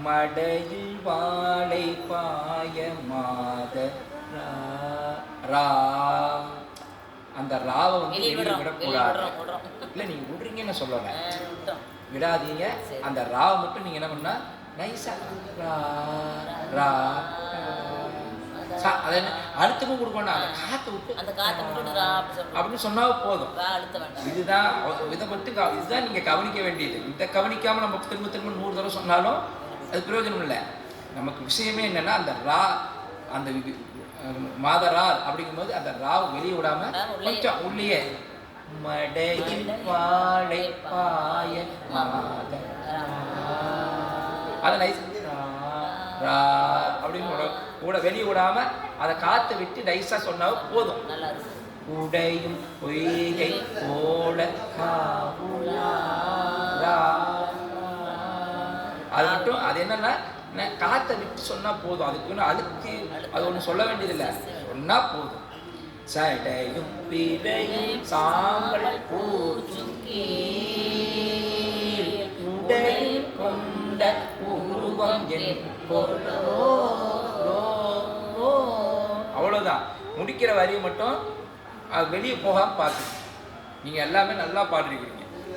மடையில் வாழை பாய மாத ரா. அந்த ராவை வந்து வெளியே விடக்கூடாது. இல்லை நீங்கள் விடுறீங்கன்னு சொல்லலை, விடாதீங்க. அந்த ராவை மட்டும் நீங்கள் என்ன பண்ணால் நைஸாக ரா ரா அதை அழுத்தமும் கொடுக்கணும். அந்த காற்றை விட்டு அந்த காற்றை விட்டு அப்படின்னு சொன்னால் போதும். இதுதான் இதை மட்டும் இதுதான் நீங்கள் கவனிக்க வேண்டியது. இதை கவனிக்காமல் நம்ம திரும்ப திரும்ப 100 தடவை சொன்னாலும் அது பிரயோஜனம் இல்லை. நமக்கு விஷயமே என்னென்னா அந்த ரா, அந்த மாதரார் அப்படிங்கும்போது அந்த ராவை வெளியே விடாமல் கொஞ்சம் உள்ளே மடையில் வாழை பாய மாத அதை நைஸ் ரா அப்படின்னு கூட வெளியே விடாம அதை காத்து விட்டு நைஸா சொன்னாலும் போதும். உடையும் பொய்கை போல அது மட்டும் அது என்னன்னா காத்தை விட்டு சொன்னா போதும். அதுக்கு ஒன்று அழுத்தி அது ஒன்று சொல்ல வேண்டியதில்லை, சொன்னா போதும். சடையும் பிறையும் சாம்பல் பூச்சும் உடையும் கொண்ட உருவம் அவ்வளோதான். முடிக்கிற வரியை மட்டும் வெளியே போகாம பார்த்து நீங்கள் எல்லாமே நல்லா பாடுறீங்க.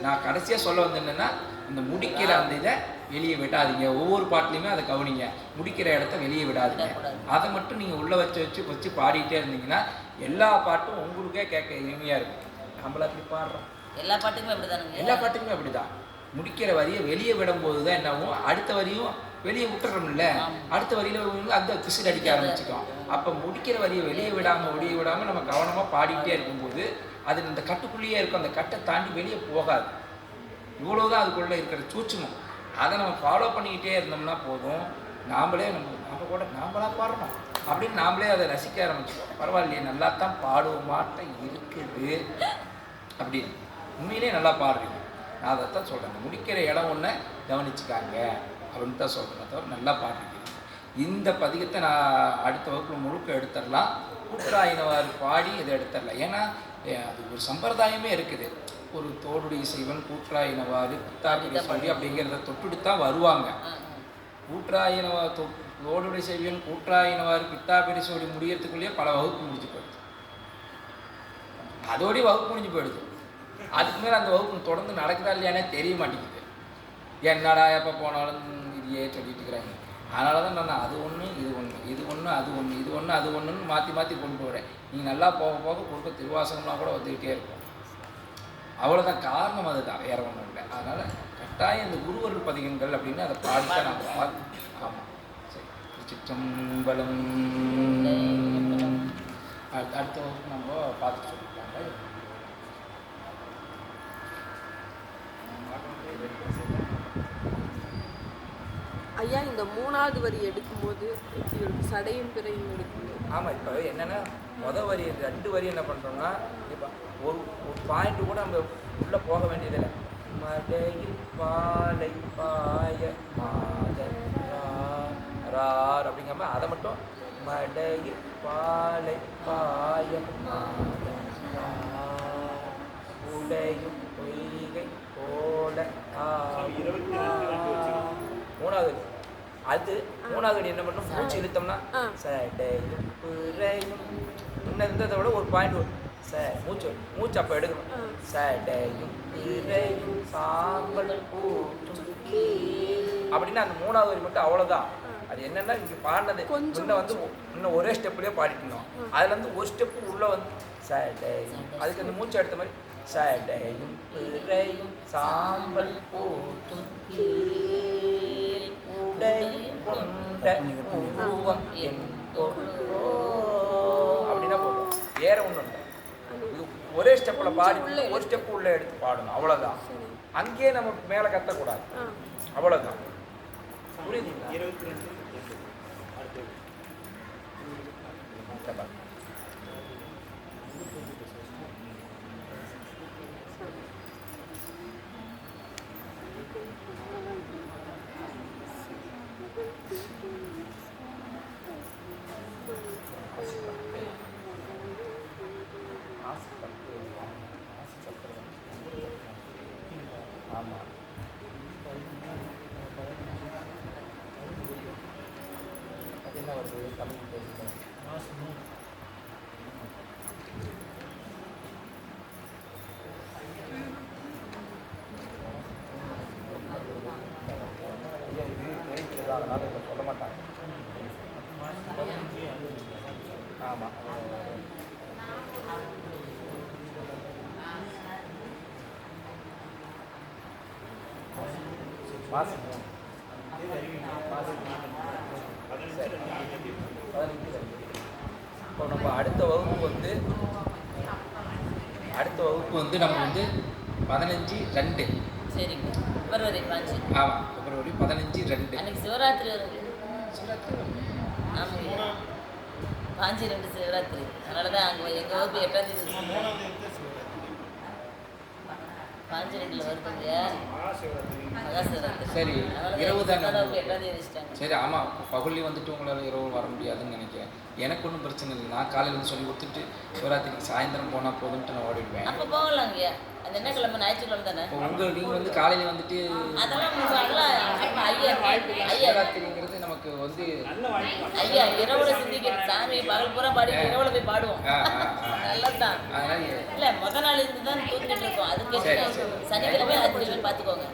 நான் கடைசியாக சொல்ல வந்து என்னென்னா இந்த முடிக்கிற அந்த இதை வெளியே விடாதீங்க. ஒவ்வொரு பாட்டுலையுமே அதை கவனிங்க. முடிக்கிற இடத்த வெளியே விடாதீங்க. அதை மட்டும் நீங்கள் உள்ளே வச்சு பாடிட்டே இருந்தீங்கன்னா எல்லா பாட்டும் உங்களுக்கே கேட்க இனிமையாக இருக்கும். நம்மள அப்படி பாடுறோம், எல்லா பாட்டுக்குமே அப்படி தான். முடிக்கிற வரியை வெளியே விடும்போது தான் என்னாகும், அடுத்த வரியும் வெளியே விட்டுறோம்ல, அடுத்த வரியில் அந்த விசில் அடிக்க ஆரம்பிச்சுக்கோம். அப்போ முடிக்கிற வரியை வெளியே விடாமல் நம்ம கவனமாக பாடிக்கிட்டே இருக்கும்போது அது இந்த கட்டுக்குள்ளேயே இருக்கும். அந்த கட்டை தாண்டி வெளியே போகாது. இவ்வளோதான் அதுக்குள்ளே இருக்கிற சூட்சுமம். அதை நம்ம ஃபாலோ பண்ணிக்கிட்டே இருந்தோம்னா போதும். நம்ம கூட நாமளாக பாடுறோம் அப்படின்னு நாமளே அதை ரசிக்க ஆரம்பிச்சிட்டோம். பரவாயில்லையே, நல்லா தான் பாடுவோமாட்டம் இருக்குது அப்படின்னு. உண்மையிலே நல்லா பாடுறீங்க. நான் அதைத்தான் சொல்கிறேன். முடிக்கிற இடம் ஒன்று கவனிச்சுக்காங்க அப்படின்னு தான் சொல்கிறேன். தவிர நல்லா பாடுறீங்க. இந்த பதிகத்தை நான் அடுத்த வகுப்பில் முழுக்க எடுத்துடலாம். கூட்டுராயினவாறு பாடி இதை எடுத்துடலாம். ஏன்னா அது ஒரு சம்பிரதாயமே இருக்குது. ஒரு தோடுடைய செய்வன் கூட்டுராயினவாறு பித்தாபிரி சொல்லி அப்படிங்கிறத தொட்டுடுத்தான் வருவாங்க. கூட்டுராயினவா தோடுடைய செய்வன் கூட்டுராயினவாறு பித்தாபிரி சொல்லி முடியறதுக்குள்ளேயே பல வகுப்பு முடிஞ்சு போயிடுது. அதோடய வகுப்பு முடிஞ்சு போயிடுது. அதுக்கு மேலே அந்த வகுப்பு தொடர்ந்து நடக்குதா இல்லையானே தெரிய மாட்டேங்குது. என்னடா எப்போ போனாலும் இதையே சொல்லிட்டு இருக்கிறாங்க. அதனால தான் நான் அது ஒன்று இது ஒன்று, இது ஒன்று அது ஒன்று, இது ஒன்று அது ஒன்றுன்னு மாற்றி கொண்டு வரேன். நீங்கள் நல்லா போக போக கொடுக்க திருவாசகம்லாம் கூட வந்துக்கிட்டே இருக்கும். அவ்வளோதான், காரணம் அதுதான், வேறு ஒன்றும் இல்லை. அதனால் கட்டாயம் இந்த குருவருள் பதிகங்கள் அப்படின்னு அதை பாடித்தான் நம்ம பார்க்கணும். ஆமாம், சரி. திருச்சிற்றம்பலம். அடுத்த வகுப்பு நம்ம பார்த்துட்டு சொல்லியிருக்காங்க. ஐயா, இந்த 3வது வரி எடுக்கும்போது எப்படி இருக்கும்? சடையும் பிறையும் எடுக்கும்போது. ஆமாம், இப்போ என்னென்னா வரி 2 வரி என்ன பண்ணுறோம்னா, இப்போ ஒரு பாயிண்ட் கூட நம்ம உள்ளே போக வேண்டியதில்லை. மடையில் பாலை பாய மாதரார் அப்படிங்காம அதை மட்டும் மடையில் பாலை பாய மாதரார் உடையும் பொய்கை போல 3வது அது 3வது என்ன பண்ணும், மூச்சு இழுத்தோம்னா சடையும் பிறையும் இன்னும் இருந்ததை விட ஒரு பாயிண்ட் மூச்சு அப்போ எடுக்கணும். சடையும் பிறையும் சாம்பல் அப்படின்னா அந்த 3வது வரி மட்டும் அவ்வளோதான். அது என்னன்னா இங்கே பாடினது இன்னும் ஒரே ஸ்டெப்லேயே பாடிக்கணும். அதுல இருந்து ஒரு ஸ்டெப்பு உள்ள வந்து சடையும், அதுக்கு அந்த மூச்சு எடுத்த மாதிரி சடையும் பிறையும் சாம்பல் போட்டும் அப்படின்னா போதும், வேற ஒன்றும் இல்லை. இது ஒரே ஸ்டெப்பில் பாடி ஒரு ஸ்டெப் உள்ள எடுத்து பாடணும், அவ்வளோதான். அங்கேயே நம்ம மேலே கத்தக்கூடாது, அவ்வளோதான். புரியுதுங்களா? ஆமாம், வந்து தமிழ் பேசுகிறேன். இது தெரிவிக்கிறது அதனால் இதை சொல்ல மாட்டாங்க. ஆமாம். மாதம் இப்போ நம்ம அடுத்த வகுப்பு வந்து நம்ம வந்து 15/2. சரிங்க. பிப்ரவரி 5. ஆமாம், பிப்ரவரி 15/2. அன்னைக்கு சிவராத்திரி வருது. ஆமாங்க. 5/2 சிவராத்திரி. அதனால தான் அங்கே எங்கள் வகுப்பு 8ஆம் தேதி 5/2 வருதுங்க. மகா சிவராத்திரி. சரி, அதனால இரவு தான் தானே. வகுப்பு 8ஆம் தேதி வச்சுட்டாங்க. சரி, ஆமாம், பகல்லையும் வந்துட்டு உங்களால் இரவு வர முடியாதுன்னு நினைக்கிறேன். எனக்கு ஒன்றும் பிரச்சனை இல்லை. நான் காலையில் வந்து சொல்லி கொடுத்துட்டு சிவராத்திரிக்கு சாயந்தரம் போனால் போதுன்ட்டு நான் ஓடிடுவேன். அப்போ போகலாங்கய்யா. அது என்ன கிழமை? ஞாயிற்றுக்கிழமை தானே. இப்போ நீங்கள் வந்து காலையில் வந்துட்டு அதெல்லாம் அப்போ ஐயா சிவராத்திரிங்கிறது நமக்கு வந்து ஐயா இரவுல சிந்திக்கிற சாமி பகல் பூரா பாடி இரவுல போய் பாடுவோம். நல்லதுதான். அதனால் இல்ல முத நாள் இருந்து தான் தூக்கிட்டு இருக்கோம். அதுக்கு சனிக்கிழமை ராத்திரி பார்த்துக்கோங்க.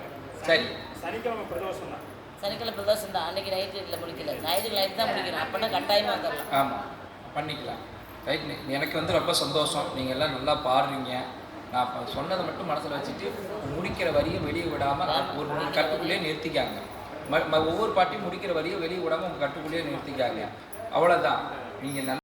சரி, சனிக்கிழமை பிரதோஷம் தான். சனிக்கிழமை பிரதோஷம் தான். அன்னைக்கு நைட்டு இல்லை முடிக்கல. ஞாயிற்றுக்கிழமை நைட்டு தான் முடிக்கணும். அப்படின்னா கட்டாயமாக வந்துடலாம். ஆமாம், பண்ணிக்கலாம். ரைட். எனக்கு வந்து ரொம்ப சந்தோஷம். நீங்கள் எல்லாம் நல்லா பாடுறீங்க. நான் இப்போ சொன்னதை மட்டும் மனசில் வச்சுட்டு முடிக்கிற வரியை வெளியே விடாமல் ஒரு கட்டுக்குள்ளேயே நிறுத்திக்காங்க. ஒவ்வொரு பாட்டையும் முடிக்கிற வரியை வெளியே விடாமல் உங்கள் கட்டுக்குள்ளேயே நிறுத்திக்காங்க. அவ்வளோதான். நீங்கள்